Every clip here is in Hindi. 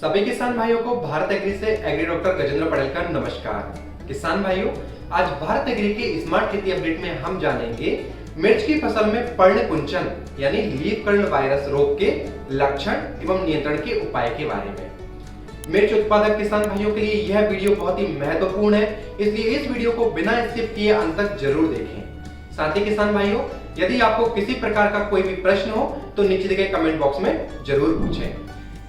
सभी किसान भाइयों को भारत एग्री से एग्री डॉक्टर गजेंद्र पटेल का नमस्कार। किसान भाइयों, आज भारत एग्री के स्मार्ट खेती अपडेट में हम जानेंगे मिर्च की फसल में पर्णकुंचन यानी लीफ कर्ल वायरस रोग के लक्षण एवं नियंत्रण के उपाय के बारे में। मिर्च उत्पादक किसान भाइयों के लिए यह वीडियो बहुत ही महत्वपूर्ण है, इसलिए इस वीडियो को बिना स्किप किए अंत तक जरूर देखें। साथ ही किसान भाइयों, यदि आपको किसी प्रकार का कोई भी प्रश्न हो तो नीचे दिए गए कमेंट बॉक्स में जरूर पूछें।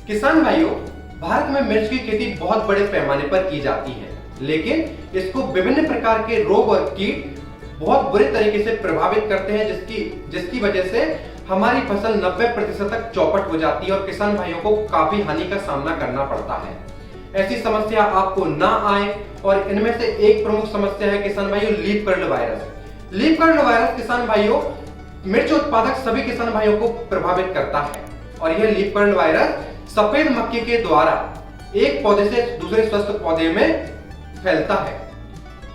किसान भाइयों, भारत में मिर्च की खेती बहुत बड़े पैमाने पर की जाती है, लेकिन इसको विभिन्न प्रकार के रोग और कीट बहुत बुरे तरीके से प्रभावित करते हैं, जिसकी वजह से हमारी फसल 90% तक चौपट हो जाती है और किसान भाइयों को काफी हानि का सामना करना पड़ता है। ऐसी समस्या आपको ना आए, और इनमें से एक प्रमुख समस्या है किसान भाइयों leaf curl virus. Leaf curl virus किसान भाइयों मिर्च उत्पादक सभी किसान भाइयों को प्रभावित करता है, और यह लीफ कर्ल वायरस सफेद मक्खी के द्वारा एक पौधे से दूसरे स्वस्थ पौधे में फैलता है।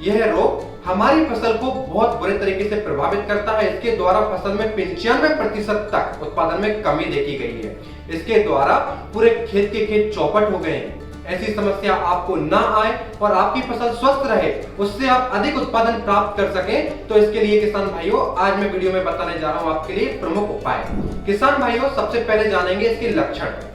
यह रोग हमारी फसल को बहुत बुरे तरीके से प्रभावित करता है। इसके द्वारा फसल में 95% तक उत्पादन में कमी देखी गई है। इसके द्वारा पूरे खेत के खेत चौपट हो गए हैं। ऐसी समस्या आपको ना आए और आपकी फसल स्वस्थ रहे, उससे आप अधिक उत्पादन प्राप्त कर सकें, तो इसके लिए किसान भाइयों आज मैं वीडियो में बताने जा रहा हूं आपके लिए प्रमुख उपाय। किसान भाइयों, सबसे पहले जानेंगे इसके लक्षण।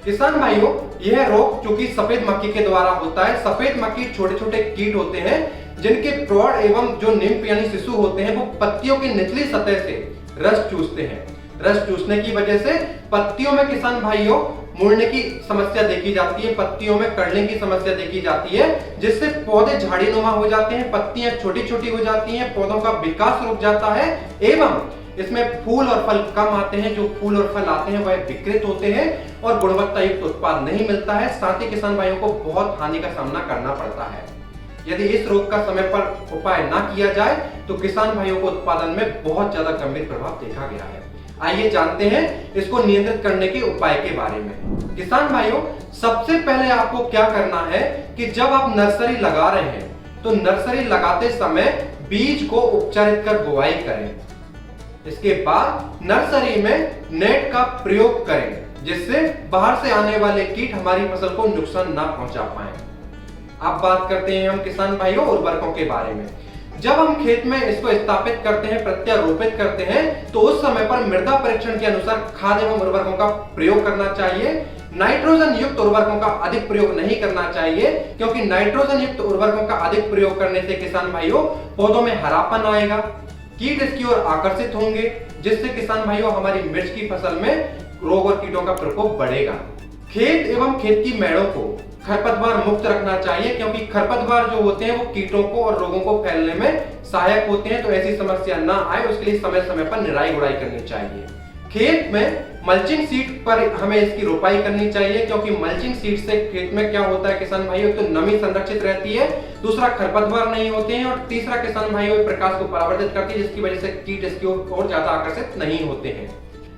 किसान भाइयों, यह रोग चूंकि सफेद मक्खी के द्वारा होता है। सफेद मक्खी छोटे छोटे कीट होते हैं जिनके प्रौढ़ एवं जो निम्फ यानी शिशु होते हैं वो पत्तियों की निचली सतह से रस चूसते हैं। रस चूसने की वजह से पत्तियों में किसान भाइयों मुड़ने की समस्या देखी जाती है, पत्तियों में कर्लिंग की समस्या देखी जाती है, जिससे पौधे झाड़ीनुमा हो जाते हैं, पत्तियां छोटी छोटी हो जाती हैं, पौधों का विकास रुक जाता है एवं इसमें फूल और फल कम आते हैं। जो फूल और फल आते हैं वह विकृत होते हैं और गुणवत्ता युक्त उत्पाद नहीं मिलता है। साथ ही किसान भाइयों को बहुत हानि का सामना करना पड़ता है। यदि इस रोग का समय पर उपाय ना किया जाए तो किसान भाइयों को उत्पादन में बहुत ज्यादा गंभीर प्रभाव देखा गया है। आइए जानते हैं इसको नियंत्रित करने के उपाय के बारे में। किसान भाइयों, सबसे पहले आपको क्या करना है कि जब आप नर्सरी लगा रहे हैं तो नर्सरी लगाते समय बीज को उपचारित कर बुआई करें। इसके बाद नर्सरी में नेट का प्रयोग करें, जिससे बाहर से आने वाले कीट हमारी फसल को नुकसान ना पहुंचा पाए। अब बात करते हैं हम किसान भाइयों उर्वरकों के बारे में। जब हम खेत में इसको स्थापित करते हैं, प्रत्यारोपित करते हैं, तो उस समय पर मृदा परीक्षण के अनुसार खाद एवं उर्वरकों का प्रयोग करना चाहिए। नाइट्रोजन युक्त उर्वरकों का अधिक प्रयोग नहीं करना चाहिए, क्योंकि नाइट्रोजन युक्त उर्वरकों का अधिक प्रयोग करने से किसान भाइयों पौधों में हरापन आएगा, कीट इसकी ओर आकर्षित होंगे, जिससे किसान भाइयों हमारी मिर्च की फसल में रोग और कीटों का प्रकोप बढ़ेगा। खेत एवं खेत की मेड़ों को खरपतवार मुक्त रखना चाहिए, क्योंकि खरपतवार जो होते हैं वो कीटों को और रोगों को फैलने में सहायक होते हैं। तो ऐसी समस्या ना आए उसके लिए समय समय पर निराई गुड़ाई करनी चाहिए। खेत में मल्चिंग सीट पर हमें इसकी रोपाई करनी चाहिए, क्योंकि मल्चिंग सीट से खेत में क्या होता है किसान भाइयों, तो नमी संरक्षित रहती है, दूसरा खरपतवार नहीं होते हैं, और तीसरा किसान भाइयों प्रकाश को परावर्तित करती है, जिसकी वजह से कीट इसकी ओर ज्यादा आकर्षित नहीं होते हैं।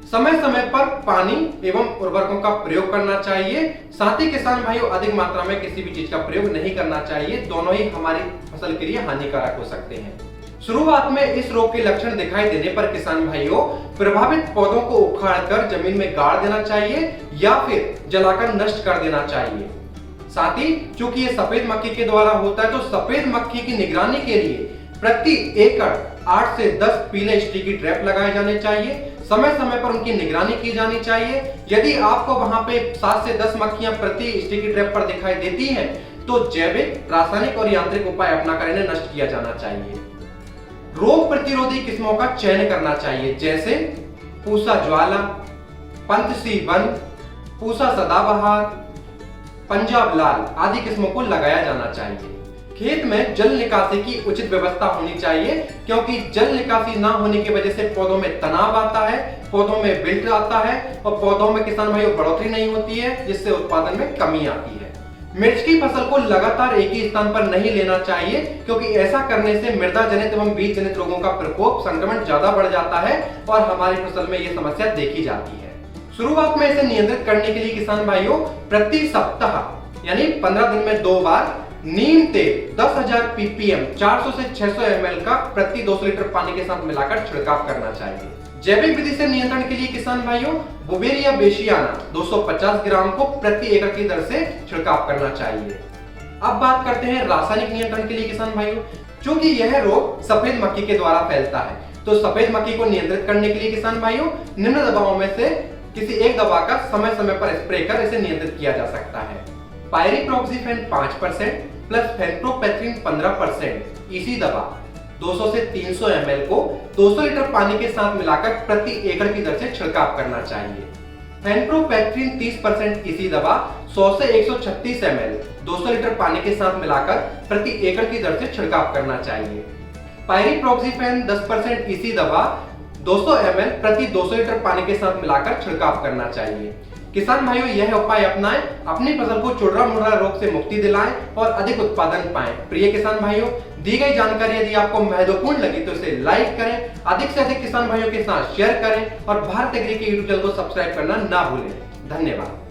समय समय पर पानी एवं उर्वरकों का प्रयोग करना चाहिए। साथ ही किसान भाइयों अधिक मात्रा में किसी भी चीज का प्रयोग नहीं करना चाहिए, दोनों ही हमारी फसल के लिए हानिकारक हो सकते हैं। शुरुआत में इस रोग के लक्षण दिखाई देने पर किसान भाइयों प्रभावित पौधों को उखाड़कर जमीन में गाड़ देना चाहिए या फिर जलाकर नष्ट कर देना चाहिए। साथ ही चूंकि ये सफेद मक्खी के द्वारा होता है, तो सफेद मक्खी की निगरानी के लिए प्रति एकड़ 8 से 10 पीले स्टिकी ट्रैप लगाए जाने चाहिए। समय समय पर उनकी निगरानी की जानी चाहिए। यदि आपको वहां पे 7 से 10 मक्खियां प्रति स्टिकी ट्रैप पर दिखाई देती हैं, तो जैविक, रासायनिक और यांत्रिक उपाय अपनाकर इन्हें नष्ट किया जाना चाहिए। रोग प्रतिरोधी किस्मों का चयन करना चाहिए, जैसे पूसा ज्वाला, पंतसी वन, पूसा सदाबहार, पंजाब लाल आदि किस्मों को लगाया जाना चाहिए। खेत में जल निकासी की उचित व्यवस्था होनी चाहिए, क्योंकि जल निकासी ना होने की वजह से पौधों में तनाव आता है, पौधों में विल्ट आता है और पौधों में किसान भाइयों बढ़ोतरी नहीं होती है, जिससे उत्पादन में कमी आती है। मिर्च की फसल को लगातार एक ही स्थान पर नहीं लेना चाहिए, क्योंकि ऐसा करने से मृदा जनित एवं बीज जनित रोगों का प्रकोप, संक्रमण ज्यादा बढ़ जाता है और हमारी फसल में यह समस्या देखी जाती है। शुरुआत में इसे नियंत्रित करने के लिए किसान भाइयों प्रति सप्ताह यानी 15 दिन में 2 बार नीम तेल 10,000 ppm 400 से 600 ml का प्रति 200 लीटर पानी के साथ मिलाकर छिड़काव करना चाहिए। जैविक विधि से नियंत्रण के लिए किसान भाइयों बुवेरिया बेसियाना 250 ग्राम को प्रति एकड़ की दर से छिड़काव करना चाहिए। अब बात करते हैं रासायनिक नियंत्रण के लिए किसान भाइयों। क्योंकि यह रोग सफेद मक्खी के द्वारा फैलता है, तो सफेद मक्खी को नियंत्रित करने के लिए किसान भाइयों निम्न दवाओं में से किसी एक दवा का समय समय पर स्प्रे कर इसे नियंत्रित किया जा सकता है। पायरिप्रॉक्सीफेन 5% प्लस फेनप्रोपेथ्रिन 15% इसी दवा 200 से 300 ml को 200 लीटर पानी के साथ मिलाकर प्रति एकड़ की दर से छिड़काव करना चाहिए। फेनप्रोपेथ्रिन 30% इसी दवा 100 से 136 ml 200 लीटर पानी के साथ मिलाकर प्रति एकड़ की दर से छिड़काव करना चाहिए। पायरिप्रॉक्सीफेन 10% इसी दवा 200 ml प्रति 200 लीटर पानी के साथ मिलाकर छिड़काव करना चाहिए। किसान भाइयों यह उपाय अपनाएं, अपनी फसल को चुड़रा मुड़रा रोग से मुक्ति दिलाएं और अधिक उत्पादन पाएं। प्रिय किसान भाइयों, दी गई जानकारी यदि आपको महत्वपूर्ण लगी तो इसे लाइक करें, अधिक से अधिक किसान भाइयों के साथ शेयर करें और भारत एग्री के यूट्यूब चैनल को सब्सक्राइब करना ना भूलें। धन्यवाद।